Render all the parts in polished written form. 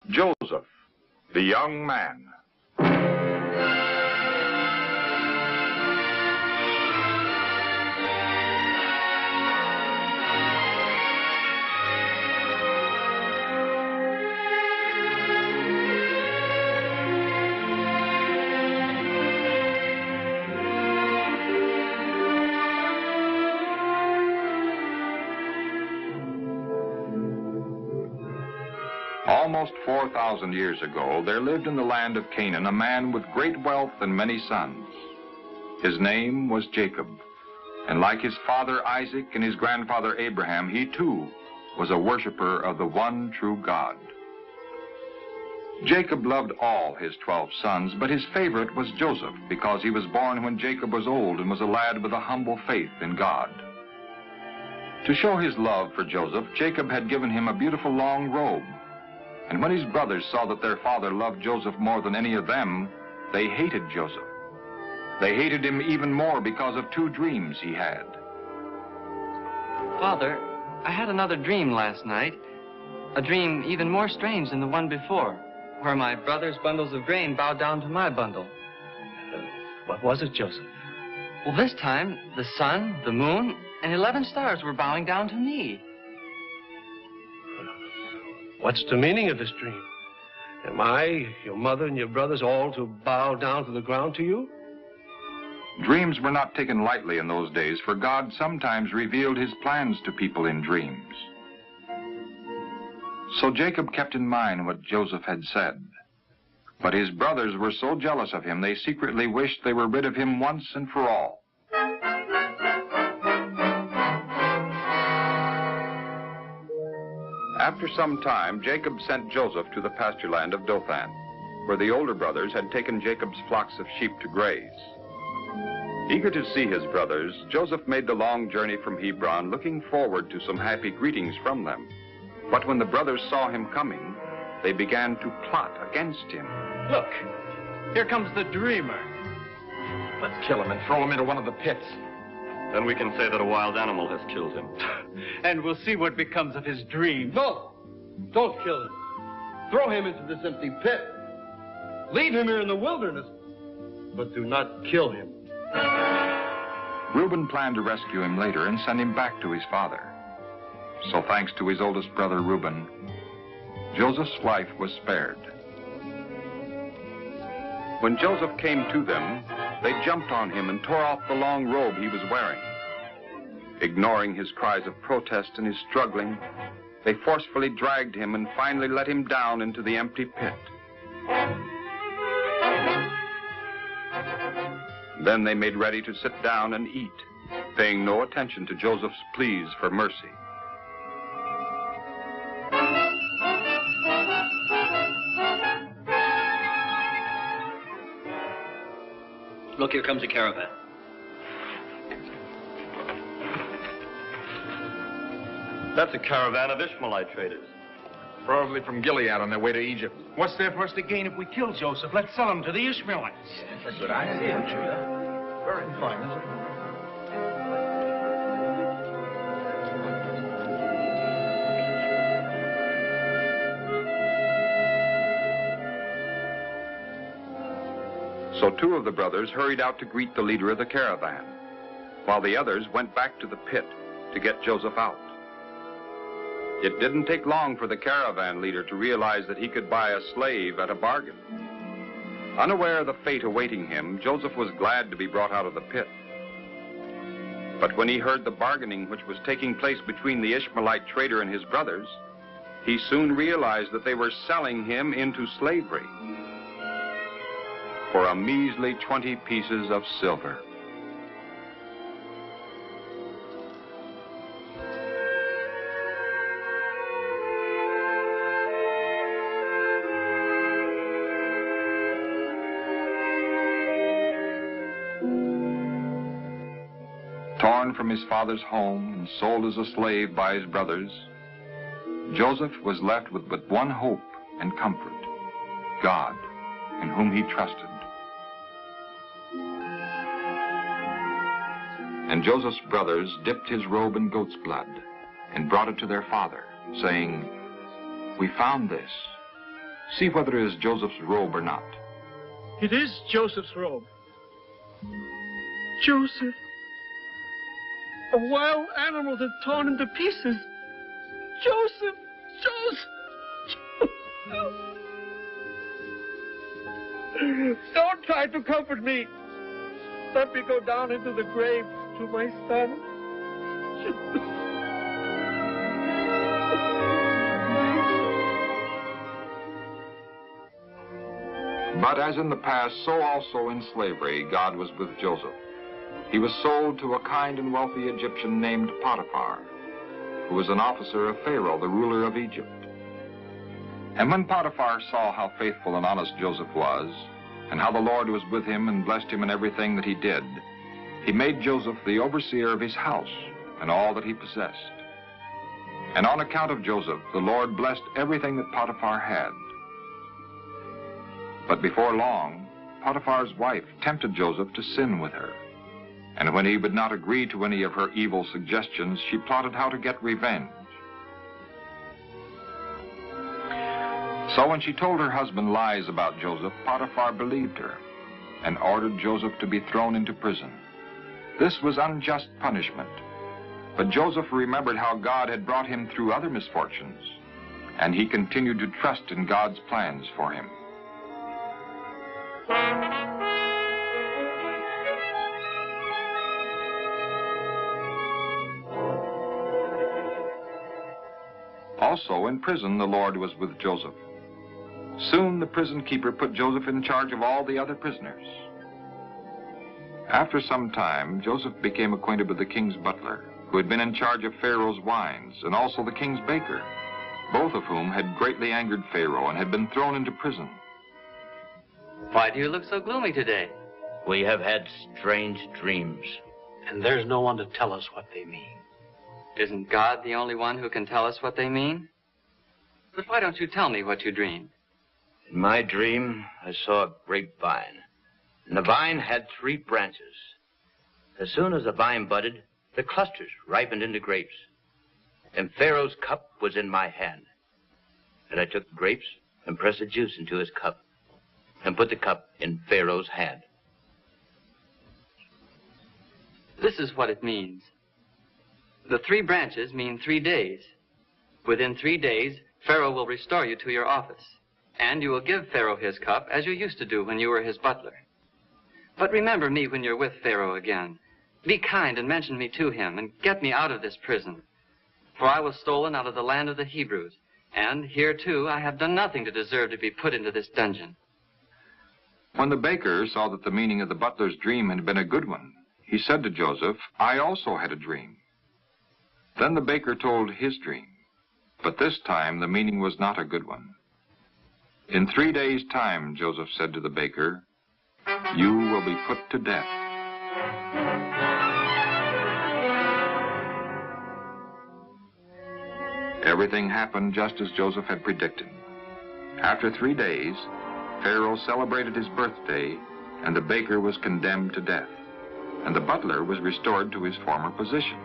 Joseph, the young man. Almost 4,000 years ago, there lived in the land of Canaan a man with great wealth and many sons. His name was Jacob, and like his father Isaac and his grandfather Abraham, he too was a worshiper of the one true God. Jacob loved all his 12 sons, but his favorite was Joseph because he was born when Jacob was old and was a lad with a humble faith in God. To show his love for Joseph, Jacob had given him a beautiful long robe. And when his brothers saw that their father loved Joseph more than any of them, they hated Joseph. They hated him even more because of 2 dreams he had. Father, I had another dream last night. A dream even more strange than the one before, where my brother's bundles of grain bowed down to my bundle. What was it, Joseph? Well, this time, the sun, the moon, and 11 stars were bowing down to me. What's the meaning of this dream? Am I, your mother, and your brothers all to bow down to the ground to you? Dreams were not taken lightly in those days, for God sometimes revealed his plans to people in dreams. So Jacob kept in mind what Joseph had said. But his brothers were so jealous of him, they secretly wished they were rid of him once and for all. After some time, Jacob sent Joseph to the pasture land of Dothan, where the older brothers had taken Jacob's flocks of sheep to graze. Eager to see his brothers, Joseph made the long journey from Hebron, looking forward to some happy greetings from them. But when the brothers saw him coming, they began to plot against him. Look, here comes the dreamer. Let's kill him and throw him into one of the pits. Then we can say that a wild animal has killed him. And we'll see what becomes of his dream. No, don't kill him. Throw him into this empty pit. Leave him here in the wilderness, but do not kill him. Reuben planned to rescue him later and send him back to his father. So thanks to his oldest brother Reuben, Joseph's life was spared. When Joseph came to them, they jumped on him and tore off the long robe he was wearing. Ignoring his cries of protest and his struggling, they forcefully dragged him and finally let him down into the empty pit. Then they made ready to sit down and eat, paying no attention to Joseph's pleas for mercy. Look, here comes a caravan. That's a caravan of Ishmaelite traders. Probably from Gilead on their way to Egypt. What's there for us to gain if we kill Joseph? Let's sell him to the Ishmaelites. That's a good idea, Judah. Very fine. So 2 of the brothers hurried out to greet the leader of the caravan, while the others went back to the pit to get Joseph out. It didn't take long for the caravan leader to realize that he could buy a slave at a bargain. Unaware of the fate awaiting him, Joseph was glad to be brought out of the pit. But when he heard the bargaining which was taking place between the Ishmaelite trader and his brothers, he soon realized that they were selling him into slavery for a measly 20 pieces of silver. Torn from his father's home and sold as a slave by his brothers, Joseph was left with but one hope and comfort: God, in whom he trusted. And Joseph's brothers dipped his robe in goat's blood and brought it to their father, saying, "We found this. See whether it is Joseph's robe or not. It is Joseph's robe. Joseph. A wild animal that torn into pieces. Joseph! Joseph! Don't try to comfort me. Let me go down into the grave to my son. But as in the past, so also in slavery, God was with Joseph. He was sold to a kind and wealthy Egyptian named Potiphar, who was an officer of Pharaoh, the ruler of Egypt. And when Potiphar saw how faithful and honest Joseph was, and how the Lord was with him and blessed him in everything that he did, he made Joseph the overseer of his house and all that he possessed. And on account of Joseph, the Lord blessed everything that Potiphar had. But before long, Potiphar's wife tempted Joseph to sin with her. And when he would not agree to any of her evil suggestions, she plotted how to get revenge. So when she told her husband lies about Joseph, Potiphar believed her and ordered Joseph to be thrown into prison. This was unjust punishment. But Joseph remembered how God had brought him through other misfortunes, and he continued to trust in God's plans for him. Also in prison, the Lord was with Joseph. Soon the prison keeper put Joseph in charge of all the other prisoners. After some time, Joseph became acquainted with the king's butler, who had been in charge of Pharaoh's wines, and also the king's baker, both of whom had greatly angered Pharaoh and had been thrown into prison. Why do you look so gloomy today? We have had strange dreams. And there's no one to tell us what they mean. Isn't God the only one who can tell us what they mean? But why don't you tell me what you dreamed? In my dream, I saw a grapevine, and the vine had 3 branches. As soon as the vine budded, the clusters ripened into grapes. And Pharaoh's cup was in my hand. And I took the grapes and pressed the juice into his cup, and put the cup in Pharaoh's hand. This is what it means. The 3 branches mean 3 days. Within 3 days, Pharaoh will restore you to your office, and you will give Pharaoh his cup as you used to do when you were his butler. But remember me when you're with Pharaoh again. Be kind and mention me to him, and get me out of this prison. For I was stolen out of the land of the Hebrews, and here too I have done nothing to deserve to be put into this dungeon. When the baker saw that the meaning of the butler's dream had been a good one, he said to Joseph, "I also had a dream." Then the baker told his dream, but this time the meaning was not a good one. In 3 days' time, Joseph said to the baker, "You will be put to death." Everything happened just as Joseph had predicted. After 3 days, Pharaoh celebrated his birthday, and the baker was condemned to death, and the butler was restored to his former position.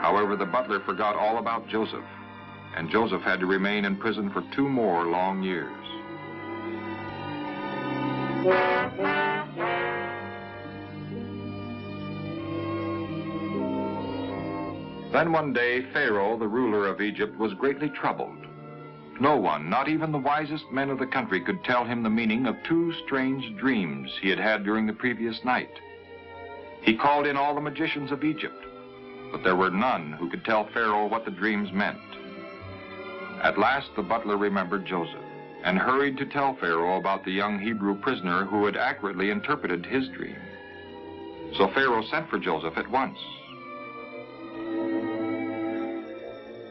However, the butler forgot all about Joseph, and Joseph had to remain in prison for 2 more long years. Then one day, Pharaoh, the ruler of Egypt, was greatly troubled. No one, not even the wisest men of the country, could tell him the meaning of 2 strange dreams he had had during the previous night. He called in all the magicians of Egypt, but there were none who could tell Pharaoh what the dreams meant. At last, the butler remembered Joseph and hurried to tell Pharaoh about the young Hebrew prisoner who had accurately interpreted his dream. So Pharaoh sent for Joseph at once.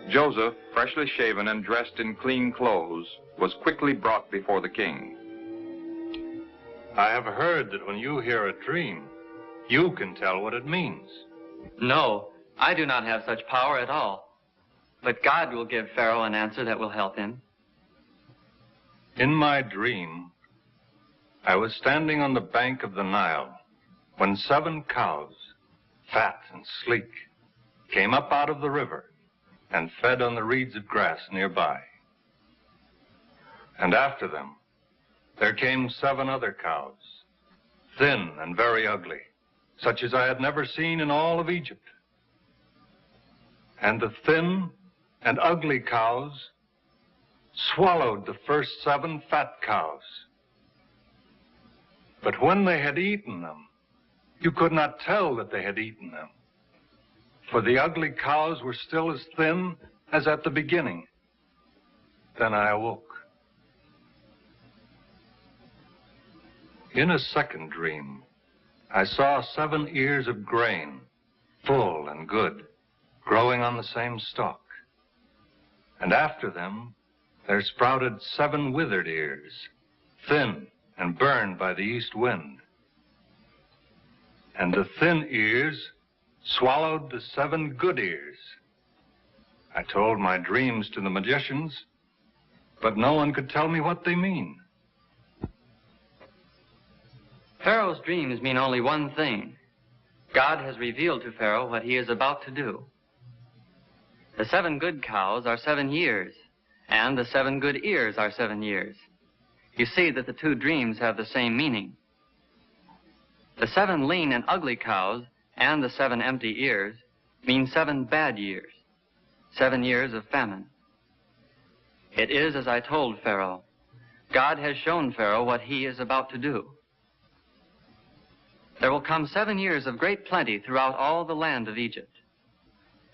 Joseph, freshly shaven and dressed in clean clothes, was quickly brought before the king. I have heard that when you hear a dream, you can tell what it means. No, I do not have such power at all. But God will give Pharaoh an answer that will help him. In my dream, I was standing on the bank of the Nile when 7 cows, fat and sleek, came up out of the river and fed on the reeds of grass nearby. And after them, there came 7 other cows, thin and very ugly, such as I had never seen in all of Egypt. And the thin and ugly cows swallowed the first 7 fat cows. But when they had eaten them, you could not tell that they had eaten them, for the ugly cows were still as thin as at the beginning. Then I awoke. In a second dream, I saw 7 ears of grain, full and good, growing on the same stalk. And after them, there sprouted 7 withered ears, thin and burned by the east wind. And the thin ears swallowed the 7 good ears. I told my dreams to the magicians, but no one could tell me what they mean. Pharaoh's dreams mean only one thing. God has revealed to Pharaoh what he is about to do. The 7 good cows are 7 years, and the 7 good ears are 7 years. You see that the 2 dreams have the same meaning. The 7 lean and ugly cows and the 7 empty ears mean 7 bad years, 7 years of famine. It is as I told Pharaoh. God has shown Pharaoh what he is about to do. There will come 7 years of great plenty throughout all the land of Egypt.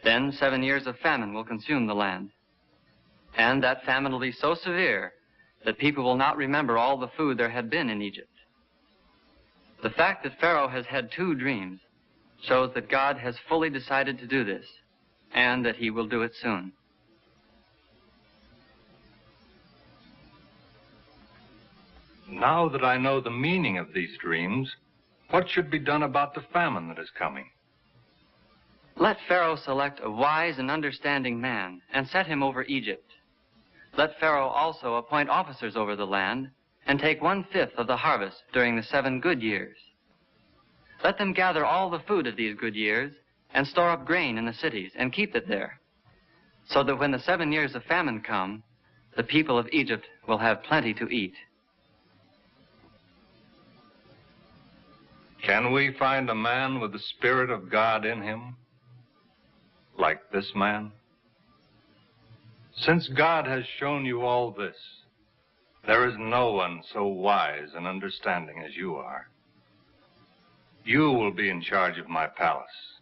Then 7 years of famine will consume the land. And that famine will be so severe that people will not remember all the food there had been in Egypt. The fact that Pharaoh has had 2 dreams shows that God has fully decided to do this, and that he will do it soon. Now that I know the meaning of these dreams, what should be done about the famine that is coming? Let Pharaoh select a wise and understanding man and set him over Egypt. Let Pharaoh also appoint officers over the land and take 1/5 of the harvest during the 7 good years. Let them gather all the food of these good years and store up grain in the cities and keep it there, so that when the 7 years of famine come, the people of Egypt will have plenty to eat. Can we find a man with the Spirit of God in him, like this man? Since God has shown you all this, there is no one so wise and understanding as you are. You will be in charge of my palace,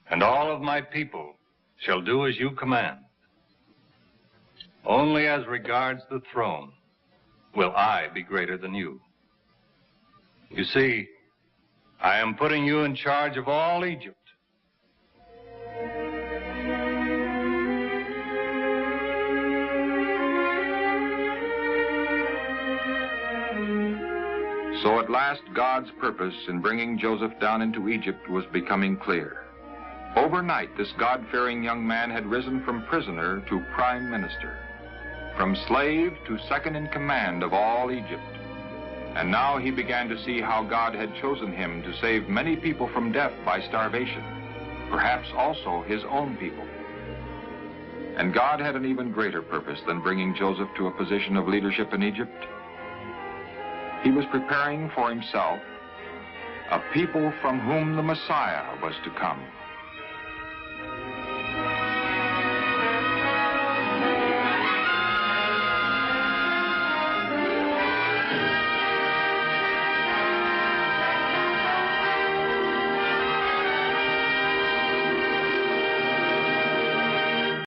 and all of my people shall do as you command. Only as regards the throne will I be greater than you. You see, I am putting you in charge of all Egypt. So at last, God's purpose in bringing Joseph down into Egypt was becoming clear. Overnight, this God-fearing young man had risen from prisoner to prime minister, from slave to second in command of all Egypt. And now he began to see how God had chosen him to save many people from death by starvation, perhaps also his own people. And God had an even greater purpose than bringing Joseph to a position of leadership in Egypt. He was preparing for himself a people from whom the Messiah was to come.